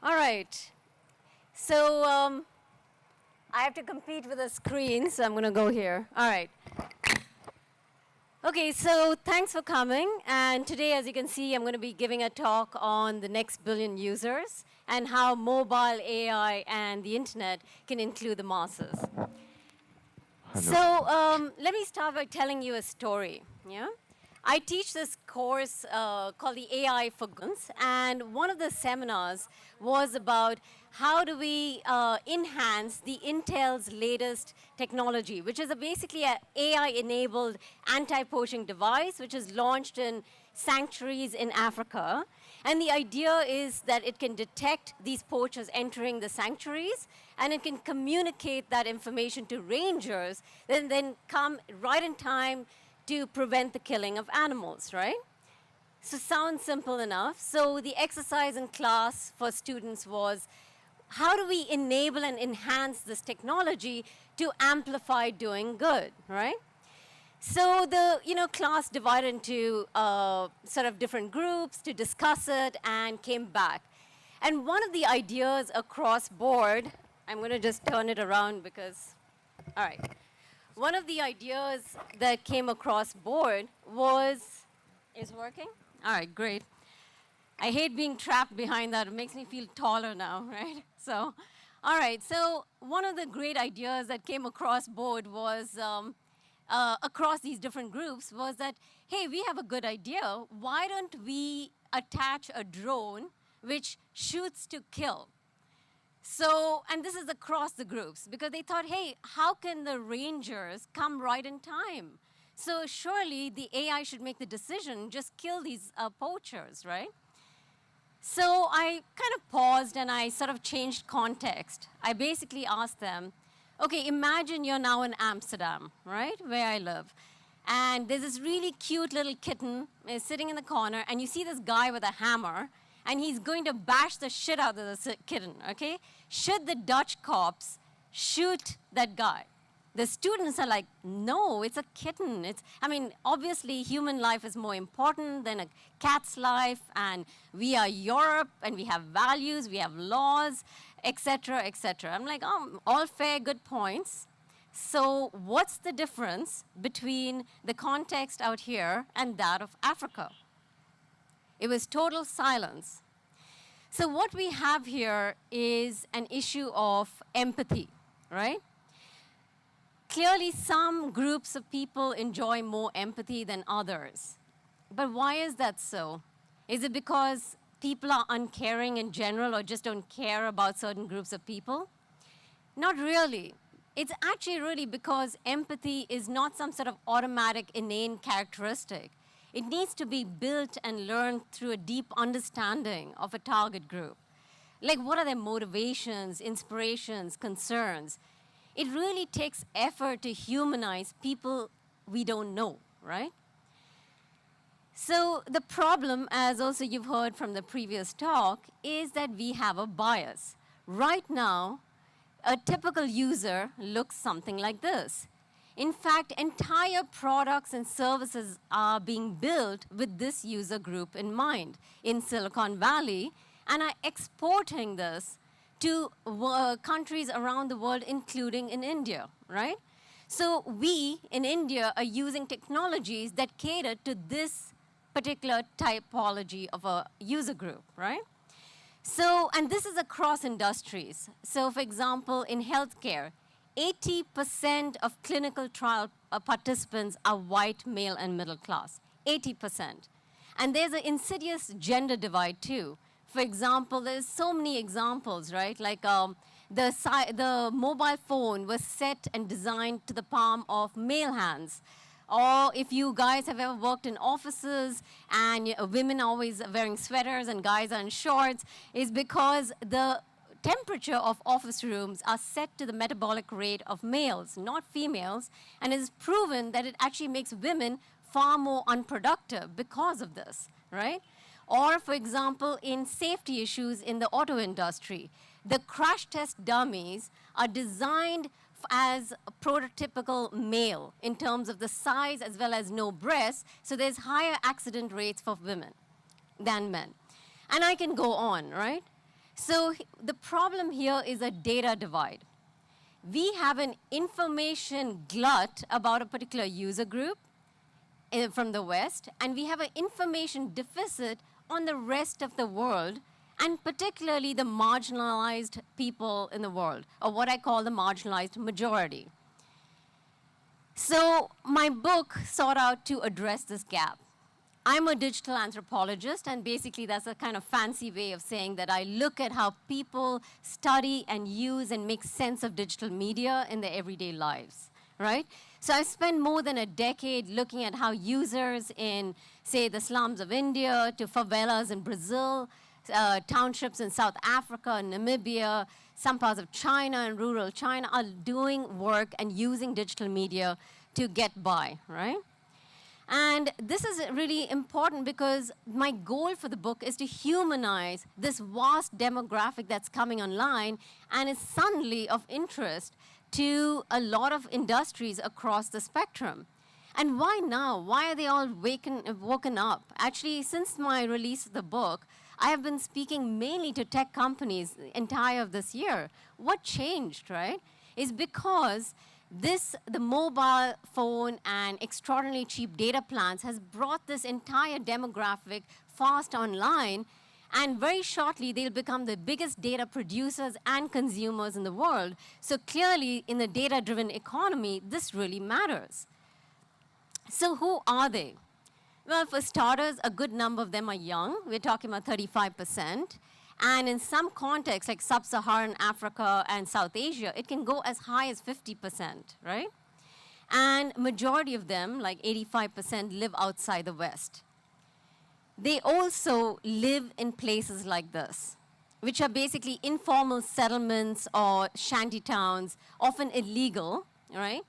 All right. So I have to compete with the screen, so I'm going to go here. All right. Okay, so thanks for coming. And today, as you can see, I'm going to be giving a talk on the next billion users and how mobile AI and the internet can include the masses. Hello. So let me start by telling you a story. Yeah, I teach this course called the AI for Guns, and one of the seminars was about how do we enhance the Intel's latest technology, which is basically an AI-enabled anti-poaching device, which is launched in sanctuaries in Africa. And the idea is that it can detect these poachers entering the sanctuaries, and it can communicate that information to rangers, then come right in time to prevent the killing of animals, right? So sounds simple enough. So the exercise in class for students was, how do we enable and enhance this technology to amplify doing good, right? So the class divided into sort of different groups to discuss it and came back. And one of the ideas across board, I'm going to just turn it around because, all right. One of the ideas that came across board was, is it working? All right, great. I hate being trapped behind that. It makes me feel taller now, right? So, all right. So one of the great ideas that came across board was, across these different groups, was that, hey, we have a good idea. Why don't we attach a drone which shoots to kill? So, and this is across the groups, because they thought, hey, how can the rangers come right in time? So surely the AI should make the decision, just kill these poachers, right? So I kind of paused and I sort of changed context. I basically asked them, okay, imagine you're now in Amsterdam, right, where I live. And there's this really cute little kitten sitting in the corner, and you see this guy with a hammer, and he's going to bash the shit out of the kitten, okay? Should the Dutch cops shoot that guy? The students are like, no, it's a kitten. Obviously, human life is more important than a cat's life, and we are Europe, and we have values, we have laws, etc., etc. I'm like, oh, all fair, good points. So what's the difference between the context out here and that of Africa? It was total silence. So what we have here is an issue of empathy, right? Clearly, some groups of people enjoy more empathy than others. But why is that so? Is it because people are uncaring in general or just don't care about certain groups of people? Not really. It's actually really because empathy is not some sort of automatic, inane characteristic. It needs to be built and learned through a deep understanding of a target group. Like, what are their motivations, inspirations, concerns? It really takes effort to humanize people we don't know, right? So the problem, as also you've heard from the previous talk, is that we have a bias. Right now, a typical user looks something like this. In fact, entire products and services are being built with this user group in mind in Silicon Valley, and are exporting this to countries around the world, including in India, right? So we, in India, are using technologies that cater to this particular typology of a user group, right? So, and this is across industries. So, for example, in healthcare, 80% of clinical trial participants are white, male, and middle class. 80%. And there's an insidious gender divide, too. For example, there's so many examples, right? Like the mobile phone was set and designed to the palm of male hands. Or if you guys have ever worked in offices and women are always wearing sweaters and guys are in shorts, is because the temperature of office rooms are set to the metabolic rate of males, not females, and it is proven that it actually makes women far more unproductive because of this, right? Or, for example, in safety issues in the auto industry, the crash test dummies are designed as a prototypical male in terms of the size as well as no breasts, so there's higher accident rates for women than men. And I can go on, right? So the problem here is a data divide. We have an information glut about a particular user group from the West, and we have an information deficit on the rest of the world, and particularly the marginalized people in the world, or what I call the marginalized majority. So my book sought out to address this gap. I'm a digital anthropologist, and basically that's a kind of fancy way of saying that I look at how people study and use and make sense of digital media in their everyday lives, right? So I spent more than a decade looking at how users in, say, the slums of India, to favelas in Brazil, townships in South Africa, Namibia, some parts of China and rural China are doing work and using digital media to get by, right? And this is really important because my goal for the book is to humanize this vast demographic that's coming online and is suddenly of interest to a lot of industries across the spectrum. And why now? Why are they all woken up? Actually, since my release of the book, I have been speaking mainly to tech companies the entire of this year. What changed, right? Is because the mobile phone and extraordinarily cheap data plans has brought this entire demographic fast online, and very shortly they'll become the biggest data producers and consumers in the world. So clearly, in the data-driven economy, this really matters. So who are they? Well, for starters, a good number of them are young. We're talking about 35%. And in some contexts, like sub-Saharan Africa and South Asia, it can go as high as 50%, right? And majority of them, like 85%, live outside the West. They also live in places like this, which are basically informal settlements or shanty towns, often illegal, right?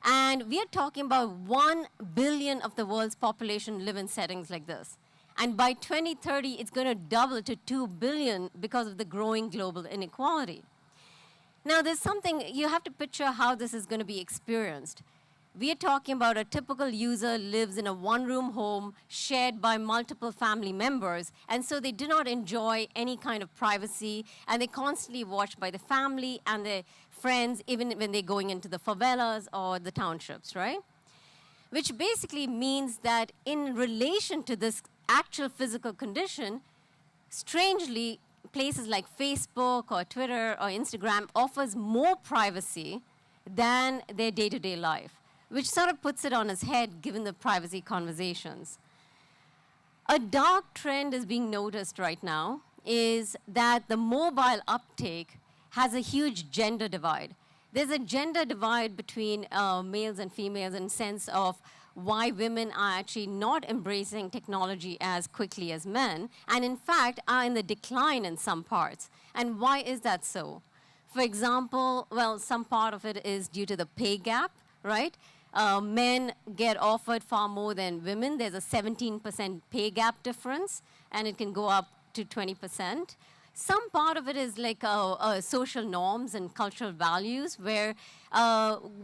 And we are talking about 1 billion of the world's population live in settings like this. And by 2030, it's going to double to 2 billion because of the growing global inequality. Now, there's something, you have to picture how this is going to be experienced. We are talking about a typical user lives in a one-room home shared by multiple family members, and so they do not enjoy any kind of privacy, and they're constantly watched by the family and their friends, even when they're going into the favelas or the townships, right? Which basically means that in relation to this actual physical condition, strangely, places like Facebook or Twitter or Instagram offers more privacy than their day-to-day life, which sort of puts it on its head given the privacy conversations. A dark trend is being noticed right now is that the mobile uptake has a huge gender divide. There's a gender divide between males and females in the sense of why women are actually not embracing technology as quickly as men, and in fact are in the decline in some parts. And why is that so? For example, well, some part of it is due to the pay gap, right? Men get offered far more than women. There's a 17% pay gap difference, and it can go up to 20%. Some part of it is like social norms and cultural values where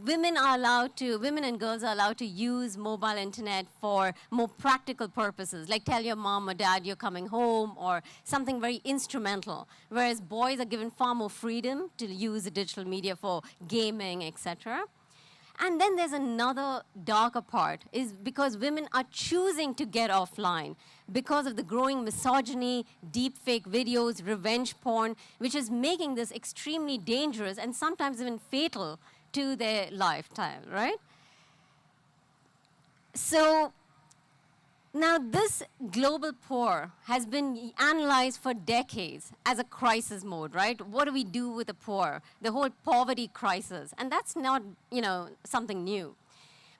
women and girls are allowed to use mobile internet for more practical purposes, like tell your mom or dad you're coming home or something very instrumental, whereas boys are given far more freedom to use the digital media for gaming, etc. And then there's another darker part, is because women are choosing to get offline because of the growing misogyny, deepfake videos, revenge porn, which is making this extremely dangerous and sometimes even fatal to their lifetime, right? So now this global poor has been analyzed for decades as a crisis mode, right? What do we do with the poor? The whole poverty crisis. And that's not, something new.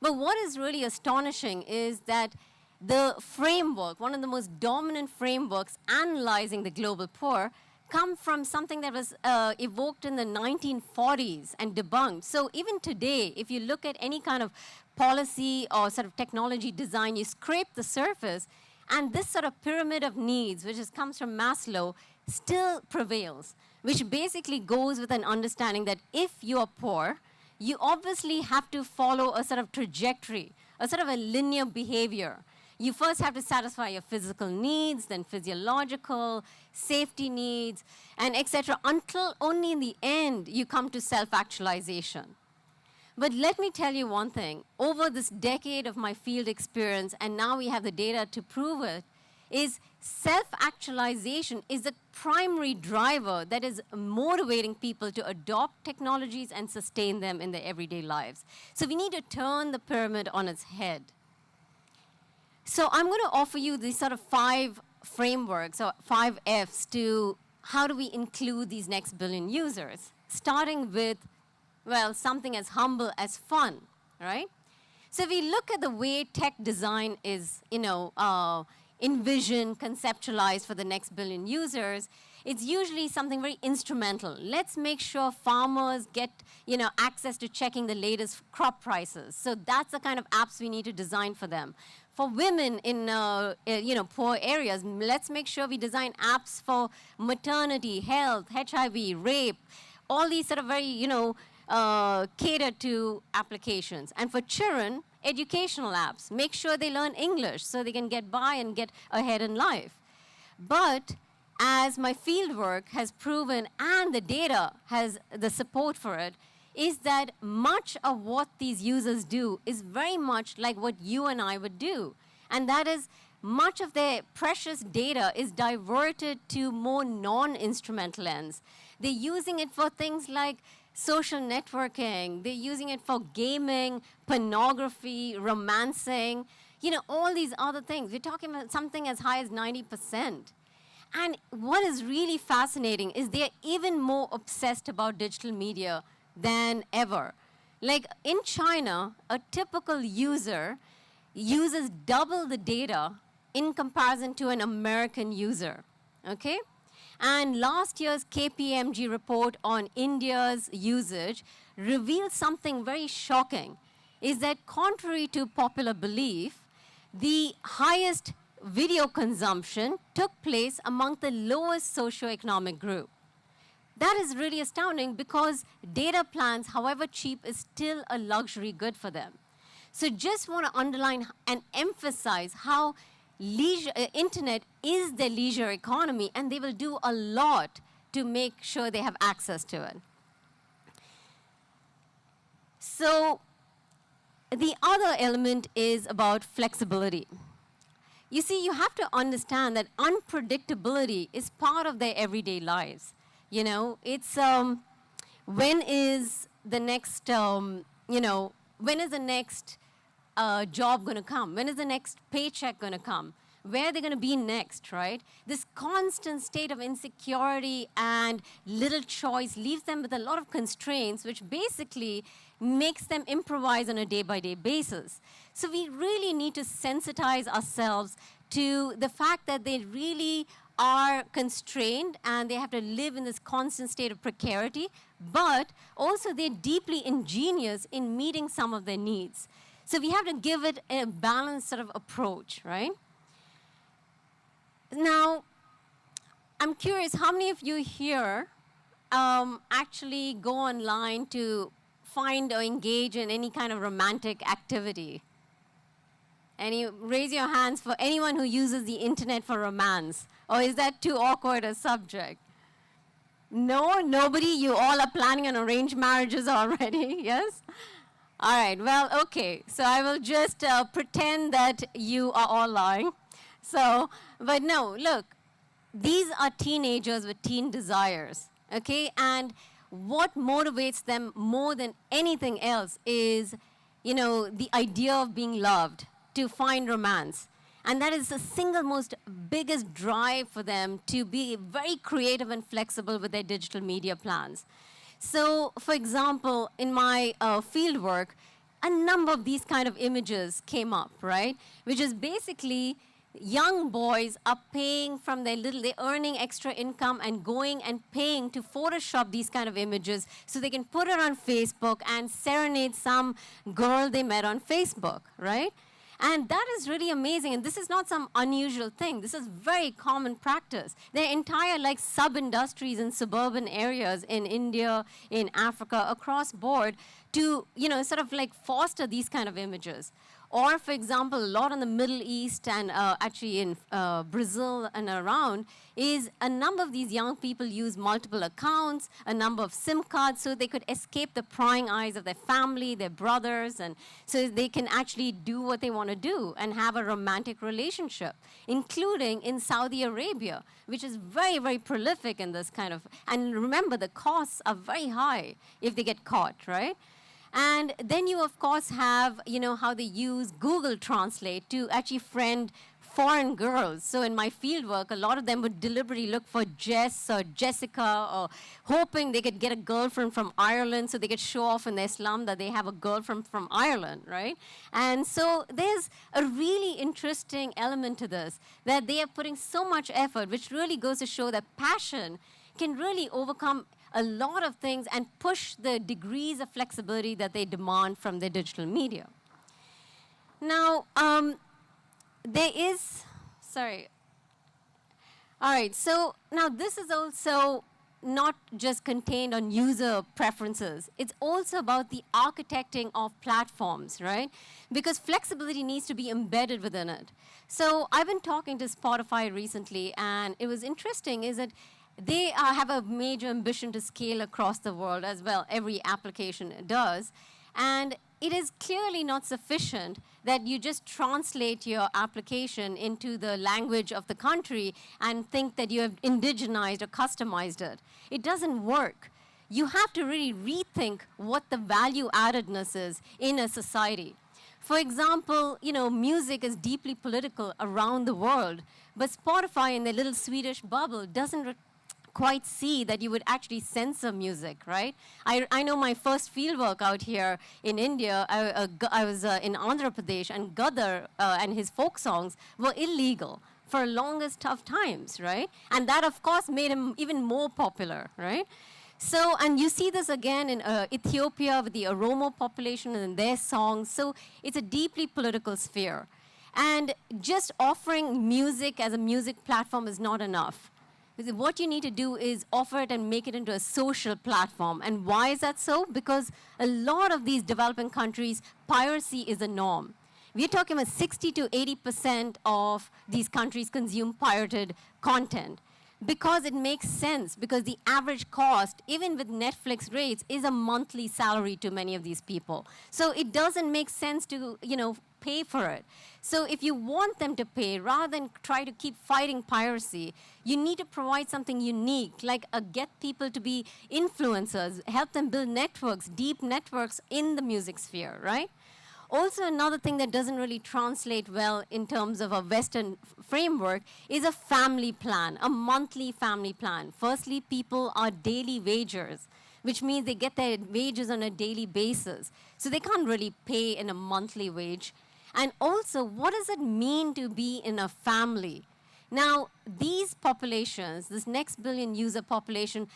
But what is really astonishing is that the framework, one of the most dominant frameworks analyzing the global poor, come from something that was evoked in the 1940s and debunked. So even today, if you look at any kind of policy or sort of technology design, you scrape the surface, and this sort of pyramid of needs, which comes from Maslow, still prevails, which basically goes with an understanding that if you are poor, you obviously have to follow a sort of trajectory, a sort of a linear behavior. You first have to satisfy your physical needs, then physiological, safety needs, and etc., until only in the end you come to self-actualization. But let me tell you one thing. Over this decade of my field experience, and now we have the data to prove it, is self-actualization is the primary driver that is motivating people to adopt technologies and sustain them in their everyday lives. So we need to turn the pyramid on its head. So I'm going to offer you these sort of 5 frameworks, or 5 Fs, to how do we include these next billion users, starting with, well, something as humble as fun, right? So if we look at the way tech design is, envisioned, conceptualized for the next billion users, it's usually something very instrumental. Let's make sure farmers get, access to checking the latest crop prices. So that's the kind of apps we need to design for them. For women in, poor areas, let's make sure we design apps for maternity, health, HIV, rape, all these sort of very, catered to applications. And for children, educational apps. Make sure they learn English so they can get by and get ahead in life. But as my fieldwork has proven, and the data has the support for it, is that much of what these users do is very much like what you and I would do. And that is, much of their precious data is diverted to more non-instrumental ends. They're using it for things like social networking. They're using it for gaming, pornography, romancing, all these other things. We're talking about something as high as 90%. And what is really fascinating is they're even more obsessed about digital media than ever. Like in China, a typical user uses double the data in comparison to an American user, okay? And last year's KPMG report on India's usage revealed something very shocking, is that contrary to popular belief, the highest video consumption took place among the lowest socioeconomic group. That is really astounding because data plans, however cheap, is still a luxury good for them. So just want to underline and emphasize how internet is their leisure economy, and they will do a lot to make sure they have access to it. So the other element is about flexibility. You see, you have to understand that unpredictability is part of their everyday lives. It's when is the next, when is the next job going to come? When is the next paycheck going to come? Where are they going to be next, right? This constant state of insecurity and little choice leaves them with a lot of constraints, which basically makes them improvise on a day-by-day basis. So we really need to sensitize ourselves to the fact that they really are constrained and they have to live in this constant state of precarity, but also they're deeply ingenious in meeting some of their needs. So we have to give it a balanced sort of approach, right? Now, I'm curious, how many of you here actually go online to find or engage in any kind of romantic activity? Raise your hands for anyone who uses the internet for romance. Or is that too awkward a subject? No, nobody? You all are planning on arranged marriages already, yes? All right, well, okay. So I will just pretend that you are all lying. So, but no, look, these are teenagers with teen desires, okay? And what motivates them more than anything else is, the idea of being loved, to find romance. And that is the single most biggest drive for them to be very creative and flexible with their digital media plans. So, for example, in my field work, a number of these kind of images came up, right? Which is basically young boys are paying from they're earning extra income and going and paying to Photoshop these kind of images so they can put it on Facebook and serenade some girl they met on Facebook, right? And that is really amazing. And this is not some unusual thing. This is very common practice. There are entire sub-industries in suburban areas in India, in Africa, across board to, sort of foster these kind of images. Or, for example, a lot in the Middle East and actually in Brazil and around is a number of these young people use multiple accounts, a number of SIM cards, so they could escape the prying eyes of their family, their brothers, and so they can actually do what they want to do and have a romantic relationship, including in Saudi Arabia, which is very, very prolific in this kind of, and remember, the costs are very high if they get caught, right? And then you, of course, have, how they use Google Translate to actually friend foreign girls. So in my fieldwork, a lot of them would deliberately look for Jess or Jessica, or hoping they could get a girlfriend from Ireland so they could show off in their slum that they have a girlfriend from Ireland, right? And so there's a really interesting element to this, that they are putting so much effort, which really goes to show that passion can really overcome a lot of things and push the degrees of flexibility that they demand from their digital media. Now, there is, sorry. All right, so now this is also not just contained on user preferences. It's also about the architecting of platforms, right? Because flexibility needs to be embedded within it. So I've been talking to Spotify recently, and it was interesting is that they have a major ambition to scale across the world as well. Every application does. And it is clearly not sufficient that you just translate your application into the language of the country and think that you have indigenized or customized it. It doesn't work. You have to really rethink what the value addedness is in a society. For example, music is deeply political around the world, but Spotify in their little Swedish bubble doesn't quite see that you would actually censor music, right? I know my first fieldwork out here in India, I was in Andhra Pradesh, and Gadar and his folk songs were illegal for longest of times, right? And that, of course, made him even more popular, right? So, and you see this again in Ethiopia with the Oromo population and their songs. So it's a deeply political sphere. And just offering music as a music platform is not enough. What you need to do is offer it and make it into a social platform. And why is that so? Because a lot of these developing countries, piracy is a norm. We're talking about 60 to 80% of these countries consume pirated content. Because it makes sense, because the average cost, even with Netflix rates, is a monthly salary to many of these people. So it doesn't make sense to, pay for it. So if you want them to pay, rather than try to keep fighting piracy, you need to provide something unique, like get people to be influencers, help them build networks, deep networks in the music sphere, right? Also, another thing that doesn't really translate well in terms of a Western framework is a family plan, a monthly family plan. Firstly, people are daily wagers, which means they get their wages on a daily basis. So they can't really pay in a monthly wage. And also, what does it mean to be in a family? Now, these populations, this next billion user population,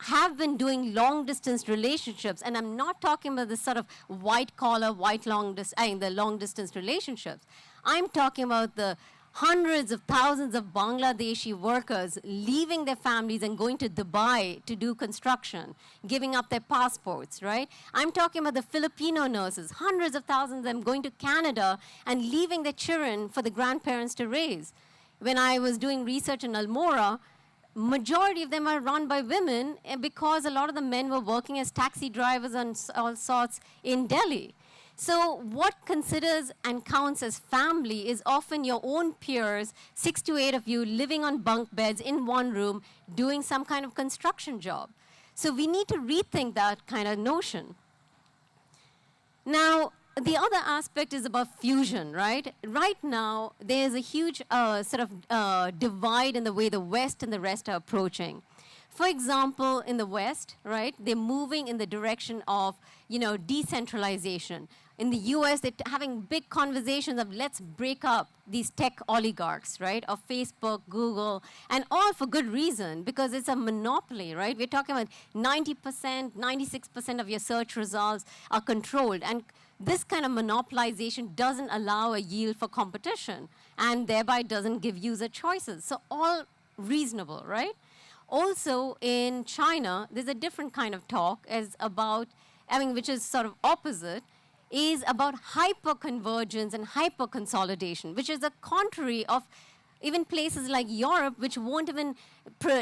have been doing long-distance relationships, and I'm not talking about the sort of white-collar, the long-distance relationships. I'm talking about the hundreds of thousands of Bangladeshi workers leaving their families and going to Dubai to do construction, giving up their passports, right? I'm talking about the Filipino nurses, hundreds of thousands of them going to Canada and leaving their children for the grandparents to raise. When I was doing research in Almora, majority of them are run by women because a lot of the men were working as taxi drivers and all sorts in Delhi. So what considers and counts as family is often your own peers, 6 to 8 of you living on bunk beds in one room, doing some kind of construction job. So we need to rethink that kind of notion. Now, the other aspect is about fusion, right? Right now, there's a huge divide in the way the West and the rest are approaching. For example, in the West, right, they're moving in the direction of, decentralization. In the US, they're having big conversations of let's break up these tech oligarchs, right, of Facebook, Google, and all for good reason, because it's a monopoly, right? We're talking about 90%, 96% of your search results are controlled. And this kind of monopolization doesn't allow a yield for competition, and thereby doesn't give user choices. So all reasonable, right? Also, in China, there's a different kind of talk which is sort of opposite. is about hyperconvergence and hyperconsolidation, which is the contrary of even places like Europe, which won't even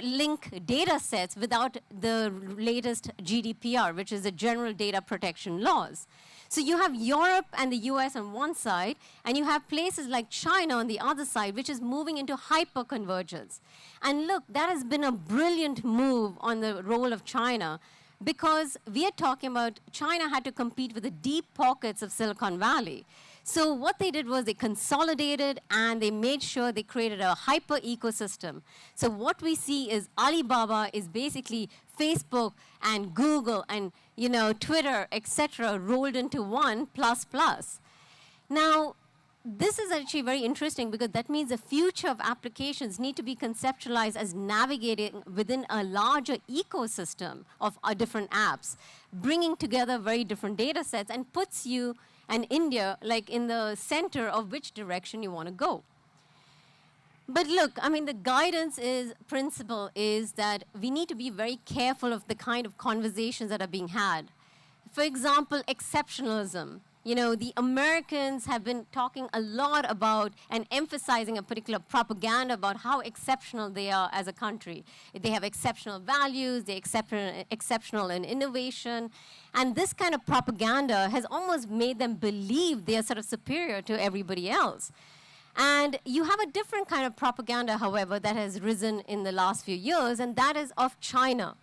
link data sets without the latest GDPR, which is the General Data Protection Laws. So you have Europe and the US on one side, and you have places like China on the other side, which is moving into hyperconvergence. And look, that has been a brilliant move on the role of China, because we are talking about China had to compete with the deep pockets of Silicon Valley. So what they did was they consolidated and they made sure they created a hyper ecosystem. So what we see is Alibaba is basically Facebook and Google and Twitter, etc., rolled into one plus plus. Now, this is actually very interesting because that means the future of applications need to be conceptualized as navigating within a larger ecosystem of different apps, bringing together very different data sets and puts you and India like in the center of which direction you want to go. But look, I mean, the guidance principle is that we need to be very careful of the kind of conversations that are being had. For example, exceptionalism. The Americans have been talking a lot about and emphasizing a particular propaganda about how exceptional they are as a country. They have exceptional values, they're exceptional in innovation, and this kind of propaganda has almost made them believe they are sort of superior to everybody else. And you have a different kind of propaganda, however, that has risen in the last few years, and that is of China.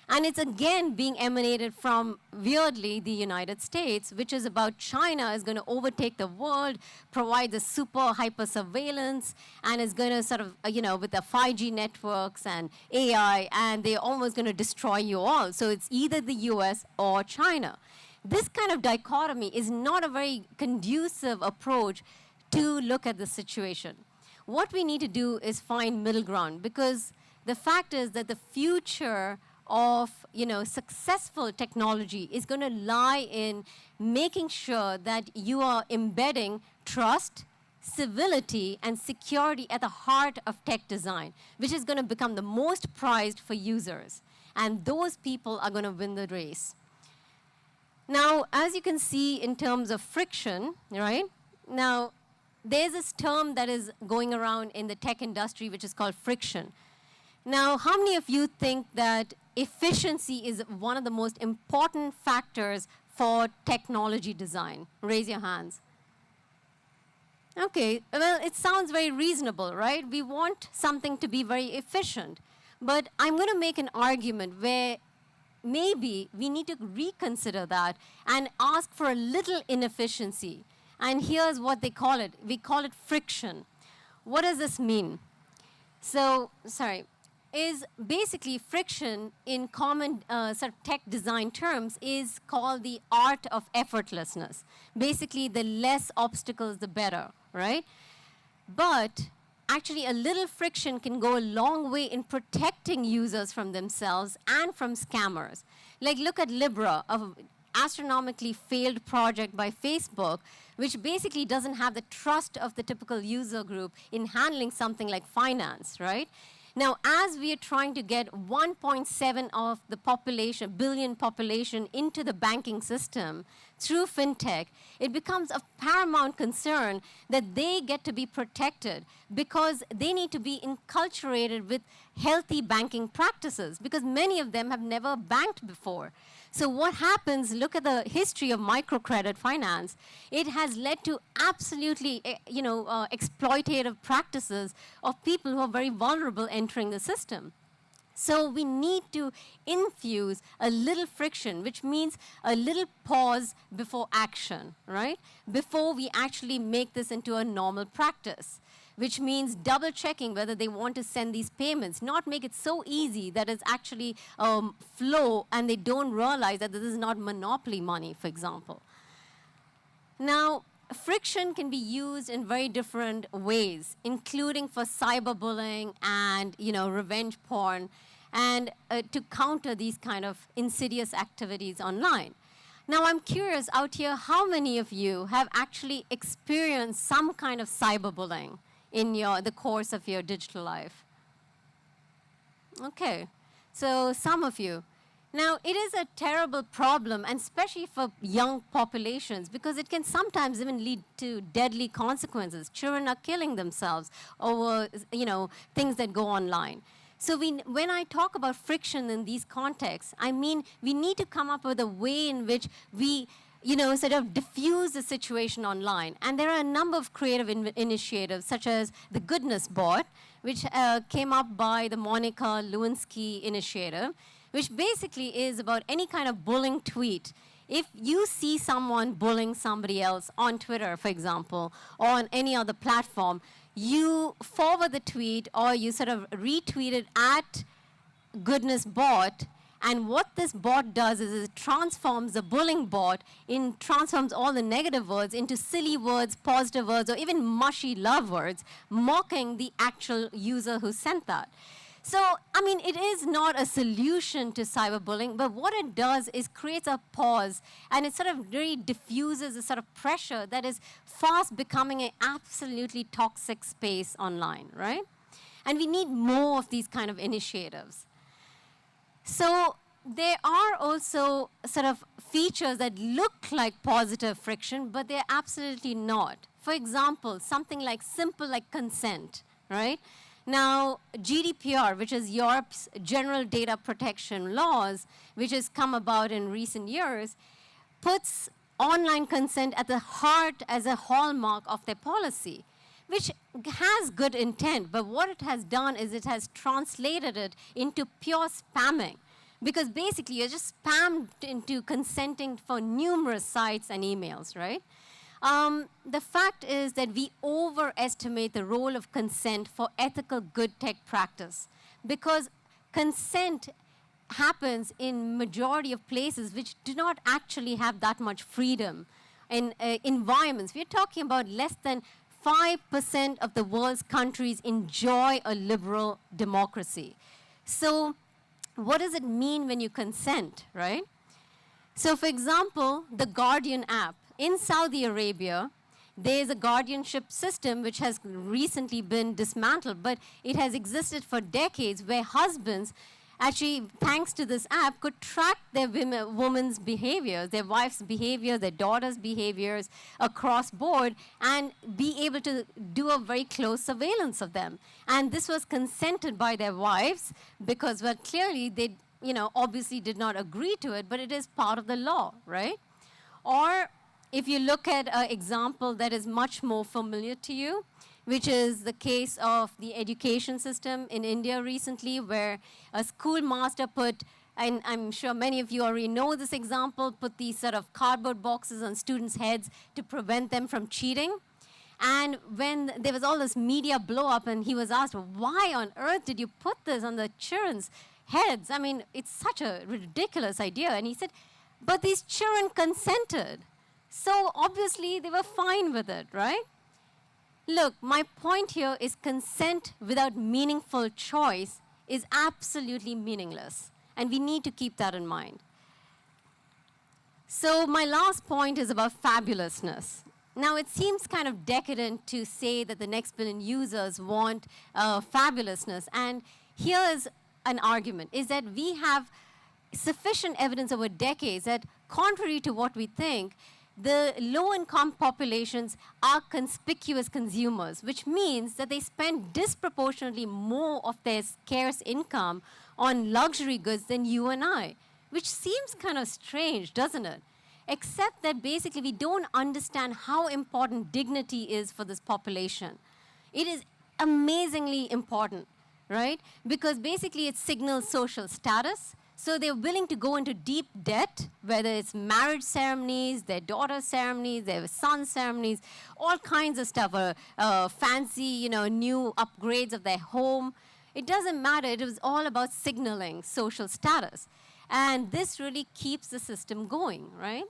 And it's again being emanated from, weirdly, the United States, which is about China is going to overtake the world, provide the super hyper surveillance, and is going to sort of, with the 5G networks and AI, and they're almost going to destroy you all. So it's either the US or China. This kind of dichotomy is not a very conducive approach to look at the situation. What we need to do is find middle ground, because the fact is that the future of successful technology is going to lie in making sure that you are embedding trust, civility, and security at the heart of tech design, which is going to become the most prized for users. And those people are going to win the race. Now, as you can see in terms of friction, right? Now, there's this term that is going around in the tech industry, which is called friction. Now, how many of you think that efficiency is one of the most important factors for technology design? Raise your hands. Okay, well, it sounds very reasonable, right? We want something to be very efficient. But I'm going to make an argument where maybe we need to reconsider that and ask for a little inefficiency. And here's what they call it. We call it friction. What does this mean? So, is basically friction in common sort of tech design terms is called the art of effortlessness. Basically, the less obstacles, the better, right? But actually, a little friction can go a long way in protecting users from themselves and from scammers. Like, look at Libra, an astronomically failed project by Facebook, which basically doesn't have the trust of the typical user group in handling something like finance, right? Now, as we are trying to get 1.7 of the billion population into the banking system through fintech, it becomes a paramount concern that they get to be protected because they need to be enculturated with healthy banking practices because many of them have never banked before. So what happens, look at the history of microcredit finance. It has led to absolutely exploitative practices of people who are very vulnerable entering the system. So we need to infuse a little friction, which means a little pause before action, right? Before we actually make this into a normal practice, which means double checking whether they want to send these payments, not make it so easy that it's actually flow and they don't realize that this is not monopoly money, for example. Now, friction can be used in very different ways, including for cyberbullying and revenge porn, and to counter these kind of insidious activities online. Now, I'm curious out here, how many of you have actually experienced some kind of cyberbullying in the course of your digital life? Okay, so some of you. Now, it is a terrible problem, and especially for young populations, because it can sometimes even lead to deadly consequences. Children are killing themselves over, things that go online. So when I talk about friction in these contexts, I mean we need to come up with a way in which we, sort of diffuse the situation online. And there are a number of creative initiatives, such as the Goodness Bot, which came up by the Monica Lewinsky Initiative, which basically is about any kind of bullying tweet. If you see someone bullying somebody else on Twitter, for example, or on any other platform, you forward the tweet or you sort of retweet it at Goodness Bot, and what this bot does is it transforms the bullying bot, transforms all the negative words into silly words, positive words, or even mushy love words, mocking the actual user who sent that. So, I mean, it is not a solution to cyberbullying, but what it does is creates a pause, and it sort of really diffuses a sort of pressure that is fast becoming an absolutely toxic space online, right? And we need more of these kind of initiatives. So there are also sort of features that look like positive friction, but they're absolutely not. For example, something like simple like consent, right? Now, GDPR, which is Europe's General Data Protection Laws, which has come about in recent years, puts online consent at the heart as a hallmark of their policy, which has good intent, but what it has done is it has translated it into pure spamming. Because basically, you're just spammed into consenting for numerous sites and emails, right? The fact is that we overestimate the role of consent for ethical good tech practice, because consent happens in majority of places which do not actually have that much freedom. In environments, we're talking about less than 5% of the world's countries enjoy a liberal democracy. So what does it mean when you consent, right? So for example, the Guardian app. In Saudi Arabia, there's a guardianship system which has recently been dismantled, but it has existed for decades, where husbands actually, thanks to this app, could track their women's behavior, their wife's behavior, their daughter's behaviors across board, and be able to do a very close surveillance of them. And this was consented by their wives because, well, clearly they, obviously did not agree to it, but it is part of the law, right? Or if you look at an example that is much more familiar to you, which is the case of the education system in India recently, where a schoolmaster put, and I'm sure many of you already know this example, put these sort of cardboard boxes on students' heads to prevent them from cheating. And when there was all this media blow up and he was asked, why on earth did you put this on the children's heads? I mean, it's such a ridiculous idea. And he said, but these children consented. So obviously they were fine with it, right? Look, my point here is consent without meaningful choice is absolutely meaningless. And we need to keep that in mind. So my last point is about fabulousness. Now, it seems kind of decadent to say that the next billion users want fabulousness. And here is an argument, is that we have sufficient evidence over decades that, contrary to what we think, the low-income populations are conspicuous consumers, which means that they spend disproportionately more of their scarce income on luxury goods than you and I, which seems kind of strange, doesn't it? Except that basically we don't understand how important dignity is for this population. It is amazingly important, right? Because basically it signals social status. So they're willing to go into deep debt, whether it's marriage ceremonies, their daughter's ceremonies, their son's ceremonies, all kinds of stuff, fancy, new upgrades of their home. It doesn't matter. It was all about signaling social status. And this really keeps the system going, right?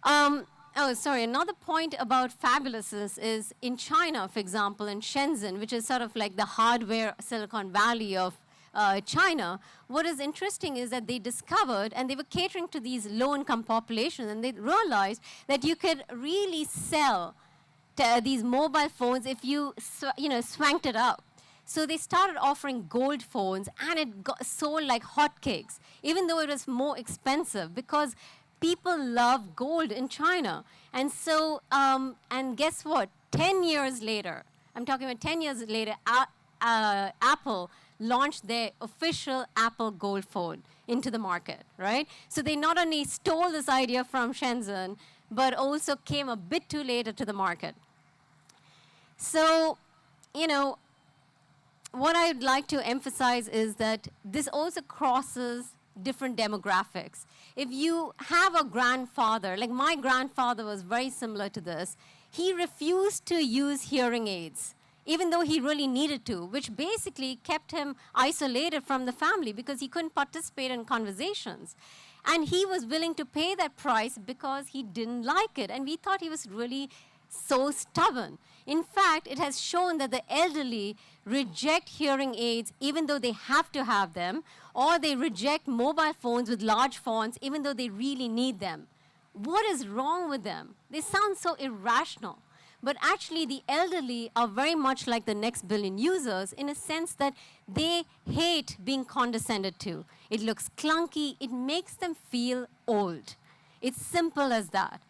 Another point about fabulousness is in China, for example, in Shenzhen, which is sort of like the hardware Silicon Valley of China, what is interesting is that they discovered, and they were catering to these low-income populations, and they realized that you could really sell these mobile phones if you, swanked it up. So they started offering gold phones, and it got sold like hotcakes, even though it was more expensive, because people love gold in China. And so, and guess what? 10 years later, I'm talking about 10 years later, Apple launched their official Apple Gold phone into the market, right? So they not only stole this idea from Shenzhen, but also came a bit too later to the market. So, you know, what I'd like to emphasize is that this also crosses different demographics. If you have a grandfather, like my grandfather was very similar to this, he refused to use hearing aids, even though he really needed to, which basically kept him isolated from the family because he couldn't participate in conversations. And he was willing to pay that price because he didn't like it. And we thought he was really so stubborn. In fact, it has shown that the elderly reject hearing aids even though they have to have them, or they reject mobile phones with large fonts even though they really need them. What is wrong with them? They sound so irrational. But actually, the elderly are very much like the next billion users in a sense that they hate being condescended to. It looks clunky. It makes them feel old. It's simple as that.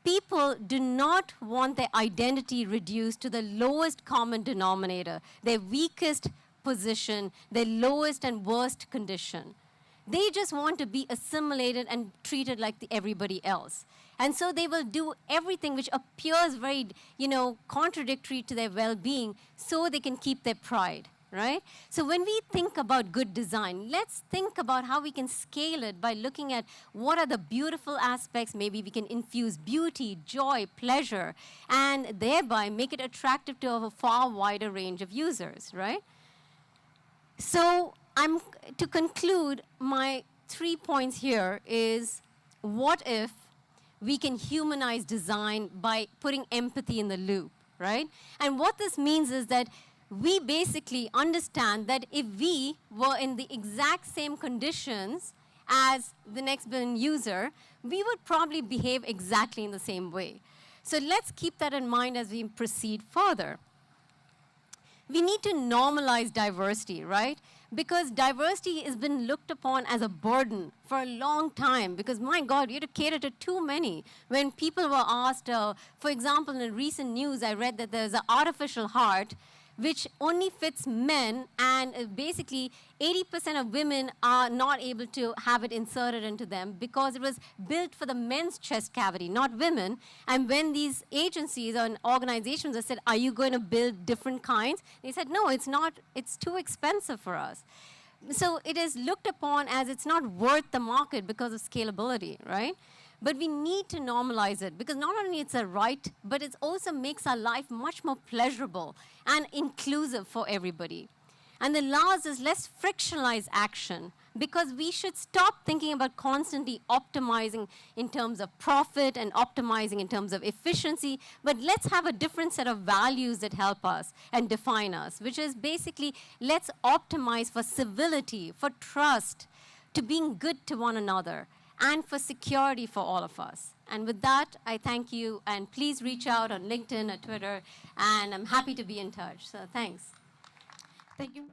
People do not want their identity reduced to the lowest common denominator, their weakest position, their lowest and worst condition. They just want to be assimilated and treated like everybody else. And so they will do everything which appears very, contradictory to their well-being so they can keep their pride, right? So when we think about good design, let's think about how we can scale it by looking at what are the beautiful aspects. Maybe we can infuse beauty, joy, pleasure, and thereby make it attractive to a far wider range of users, right? So to conclude, my 3 points here is, what if we can humanize design by putting empathy in the loop, right? And what this means is that we basically understand that if we were in the exact same conditions as the next billion user, we would probably behave exactly in the same way. So let's keep that in mind as we proceed further. We need to normalize diversity, right? Because diversity has been looked upon as a burden for a long time, because my God, you had to cater to too many. When people were asked, for example, in recent news, I read that there's an artificial heart which only fits men, and basically 80% of women are not able to have it inserted into them because it was built for the men's chest cavity, not women. And when these agencies or organizations have said, are you going to build different kinds? They said, no, it's not. It's too expensive for us. So it is looked upon as it's not worth the market because of scalability, right? But we need to normalize it because not only it's a right, but it also makes our life much more pleasurable and inclusive for everybody. And the last is, let's frictionalize action, because we should stop thinking about constantly optimizing in terms of profit and optimizing in terms of efficiency, but let's have a different set of values that help us and define us, which is basically, let's optimize for civility, for trust, to being good to one another, and for security for all of us. And with that, I thank you, and please reach out on LinkedIn or Twitter, and I'm happy to be in touch. So thanks. Thank you.